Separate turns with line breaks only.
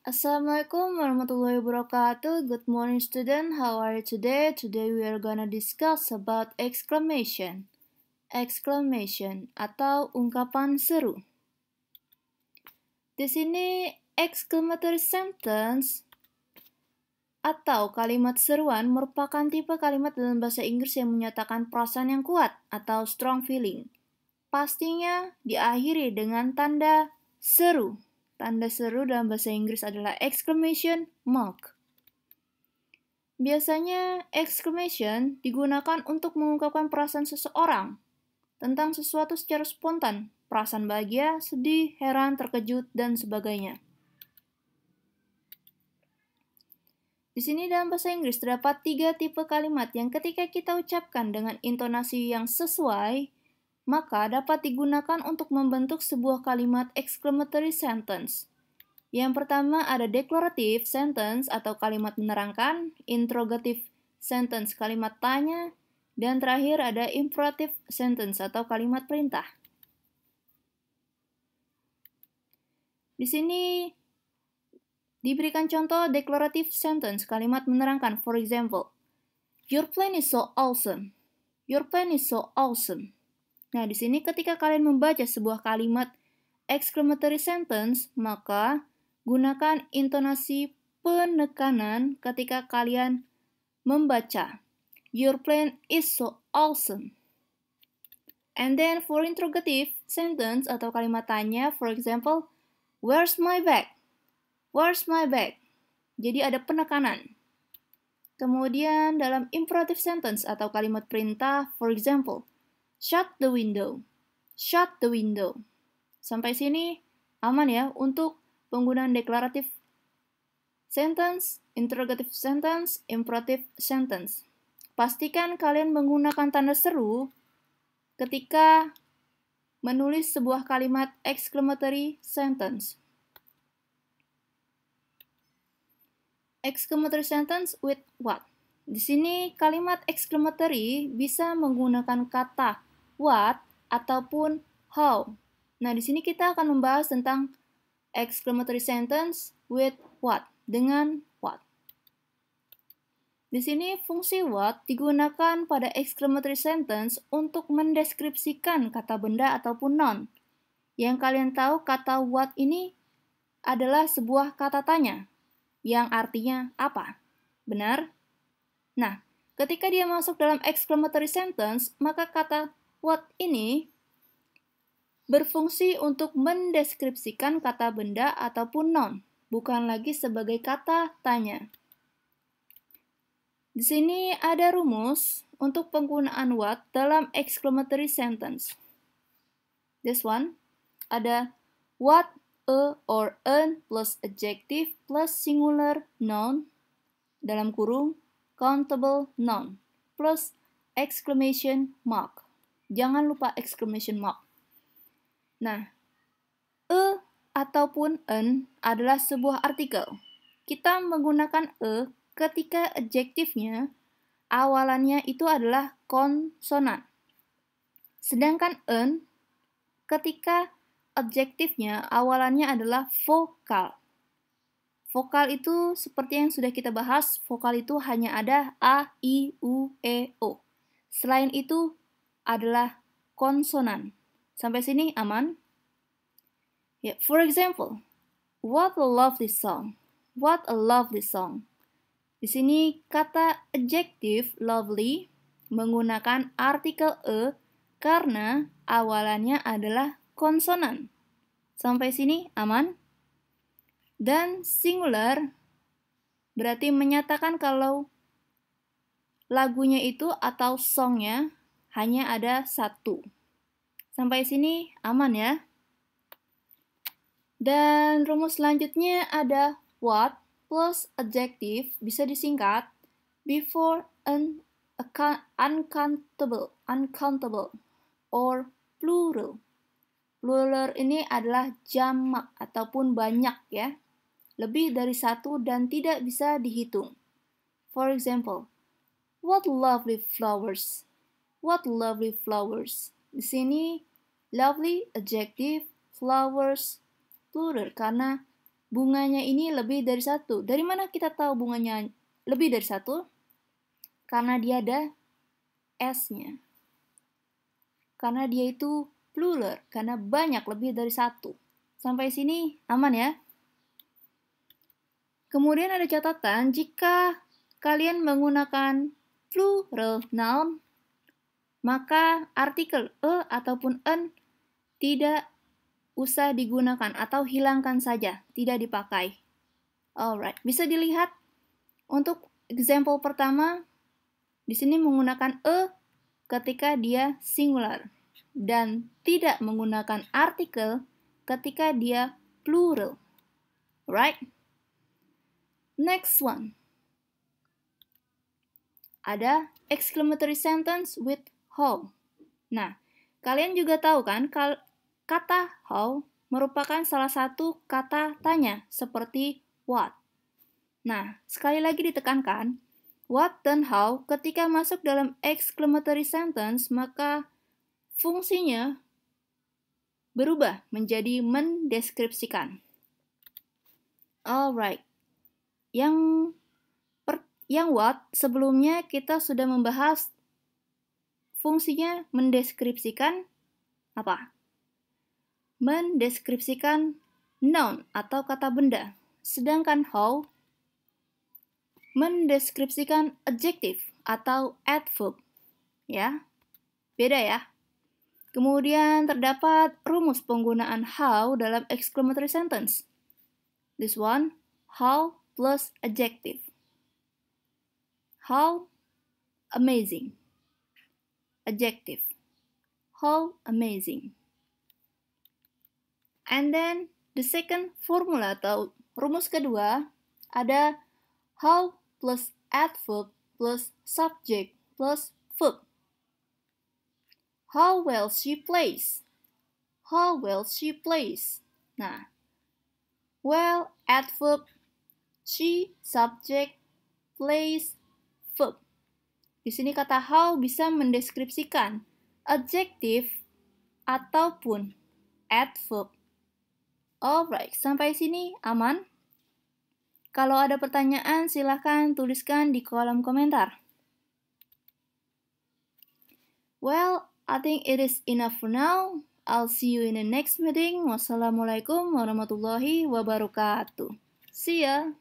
Assalamualaikum warahmatullahi wabarakatuh. Good morning, student. How are you today? Today we are gonna discuss about exclamation. Exclamation atau ungkapan seru. Di sini exclamatory sentence atau kalimat seruan merupakan tipe kalimat dalam bahasa Inggris yang menyatakan perasaan yang kuat atau strong feeling. Pastinya diakhiri dengan tanda seru. Tanda seru dalam bahasa Inggris adalah exclamation mark. Biasanya exclamation digunakan untuk mengungkapkan perasaan seseorang tentang sesuatu secara spontan, perasaan bahagia, sedih, heran, terkejut, dan sebagainya. Di sini dalam bahasa Inggris terdapat 3 tipe kalimat yang ketika kita ucapkan dengan intonasi yang sesuai, maka dapat digunakan untuk membentuk sebuah kalimat exclamatory sentence. Yang pertama ada declarative sentence atau kalimat menerangkan, interrogative sentence kalimat tanya, dan terakhir ada imperative sentence atau kalimat perintah. Di sini diberikan contoh declarative sentence kalimat menerangkan. For example, your plan is so awesome. Your plan is so awesome. Nah, di sini ketika kalian membaca sebuah kalimat exclamatory sentence, maka gunakan intonasi penekanan ketika kalian membaca. Your plan is so awesome. And then for interrogative sentence atau kalimat tanya, for example, where's my bag? Where's my bag? Jadi ada penekanan. Kemudian dalam imperative sentence atau kalimat perintah, for example, shut the window. Shut the window. Sampai sini aman ya untuk penggunaan declarative sentence, interrogative sentence, imperative sentence. Pastikan kalian menggunakan tanda seru ketika menulis sebuah kalimat exclamatory sentence. Exclamatory sentence with what? Di sini kalimat exclamatory bisa menggunakan kata what ataupun how. Nah, di sini kita akan membahas tentang exclamatory sentence with what, dengan what. Di sini fungsi what digunakan pada exclamatory sentence untuk mendeskripsikan kata benda ataupun noun. Yang kalian tahu kata what ini adalah sebuah kata tanya yang artinya apa? Benar? Nah, ketika dia masuk dalam exclamatory sentence, maka kata what ini berfungsi untuk mendeskripsikan kata benda ataupun noun, bukan lagi sebagai kata tanya. Di sini ada rumus untuk penggunaan what dalam exclamatory sentence. This one, ada what, a, or an plus adjective plus singular noun dalam kurung countable noun plus exclamation mark. Jangan lupa exclamation mark. Nah, a ataupun an adalah sebuah artikel. Kita menggunakan a ketika adjektifnya awalannya itu adalah konsonan. Sedangkan an ketika adjektifnya awalannya adalah vokal. Vokal itu seperti yang sudah kita bahas, vokal itu hanya ada a, i, u, e, o. Selain itu adalah konsonan. Sampai sini aman? Ya, for example, what a lovely song. What a lovely song. Di sini kata adjective lovely menggunakan artikel e karena awalannya adalah konsonan. Sampai sini aman? Dan singular berarti menyatakan kalau lagunya itu atau songnya hanya ada satu. Sampai sini aman ya? Dan rumus selanjutnya ada what plus adjective bisa disingkat before an uncountable or plural. Plural ini adalah jamak ataupun banyak ya. Lebih dari satu dan tidak bisa dihitung. For example, what lovely flowers. What lovely flowers. Di sini lovely adjective, flowers plural karena bunganya ini lebih dari satu. Dari mana kita tahu bunganya lebih dari satu? Karena dia ada S-nya. Karena dia itu plural, karena banyak, lebih dari satu. Sampai sini aman ya? Kemudian ada catatan, jika kalian menggunakan plural noun, maka artikel e ataupun en tidak usah digunakan atau hilangkan saja, tidak dipakai. Alright, bisa dilihat untuk example pertama, di sini menggunakan e ketika dia singular dan tidak menggunakan artikel ketika dia plural. Right? Next one. Ada exclamatory sentence with how. Nah, kalian juga tahu kan kata how merupakan salah satu kata tanya seperti what. Nah, sekali lagi ditekankan, what dan how ketika masuk dalam exclamatory sentence maka fungsinya berubah menjadi mendeskripsikan. Alright, yang what sebelumnya kita sudah membahas fungsinya mendeskripsikan apa? Mendeskripsikan noun atau kata benda. Sedangkan how mendeskripsikan adjective atau adverb. Ya, beda ya. Kemudian terdapat rumus penggunaan how dalam exclamatory sentence. This one, how plus adjective. How amazing. Adjective. How amazing. And then the second formula atau rumus kedua ada how plus adverb plus subject plus verb. How well she plays. How well she plays. Nah, well adverb, she subject, plays verb. Di sini kata how bisa mendeskripsikan adjective ataupun adverb. Alright, sampai sini aman? Kalau ada pertanyaan silahkan tuliskan di kolom komentar. Well, I think it is enough for now. I'll see you in the next meeting. Wassalamualaikum warahmatullahi wabarakatuh. See ya!